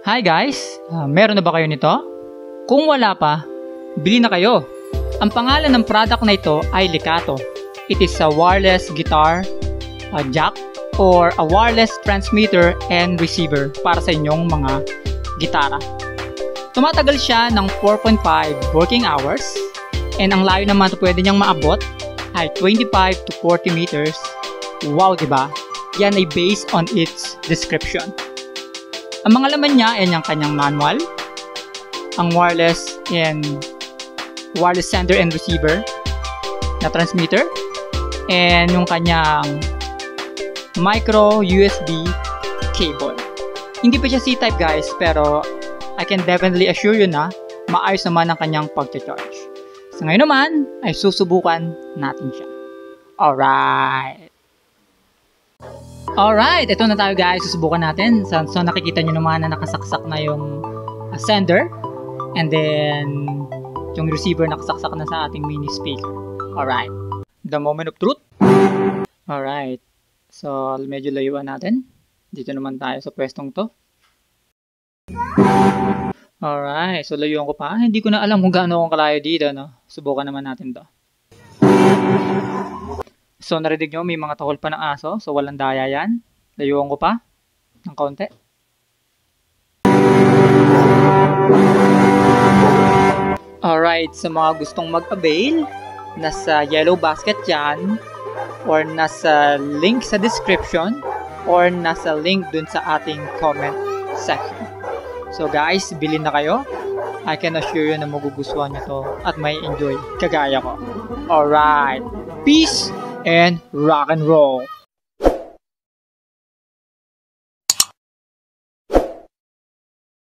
Hi guys! Meron na ba kayo nito? Kung wala pa, bili na kayo! Ang pangalan ng product na ito ay Likato. It is a wireless guitar, a jack, or a wireless transmitter and receiver para sa inyong mga gitara. Tumatagal siya ng 4.5 working hours and ang layo naman ito pwede niyang maabot ay 25 to 40 meters. Wow, diba? Yan ay based on its description. Ang mga laman niya ay yung kanyang manual, ang wireless sender and receiver na transmitter, and yung kanyang micro USB cable. Hindi pa siya C-type guys, pero I can definitely assure you na maayos naman ang kanyang pag-charge. So ngayon naman ay susubukan natin siya. Alright, ito na tayo guys, susubukan natin. So nakikita nyo naman na nakasaksak na yung sender and then yung receiver nakasaksak na sa ating mini speaker. Alright, the moment of truth. Alright, so medyo layuan natin. Dito naman tayo sa pwestong to. Alright, so layuan ko pa. Hindi ko na alam kung gaano akong kalayo dito, no? Subukan naman natin to. So narinig nyo, may mga tahol pa ng aso. So walang daya yan. Layuan ko pa ng kaunti. Alright, sa mga gustong mag-avail, nasa yellow basket yan, or nasa link sa description, or nasa link dun sa ating comment section. So guys, bilhin na kayo. I can assure you na magugustuhan nyo to at may enjoy kagaya ko. Alright, peace and rock and roll.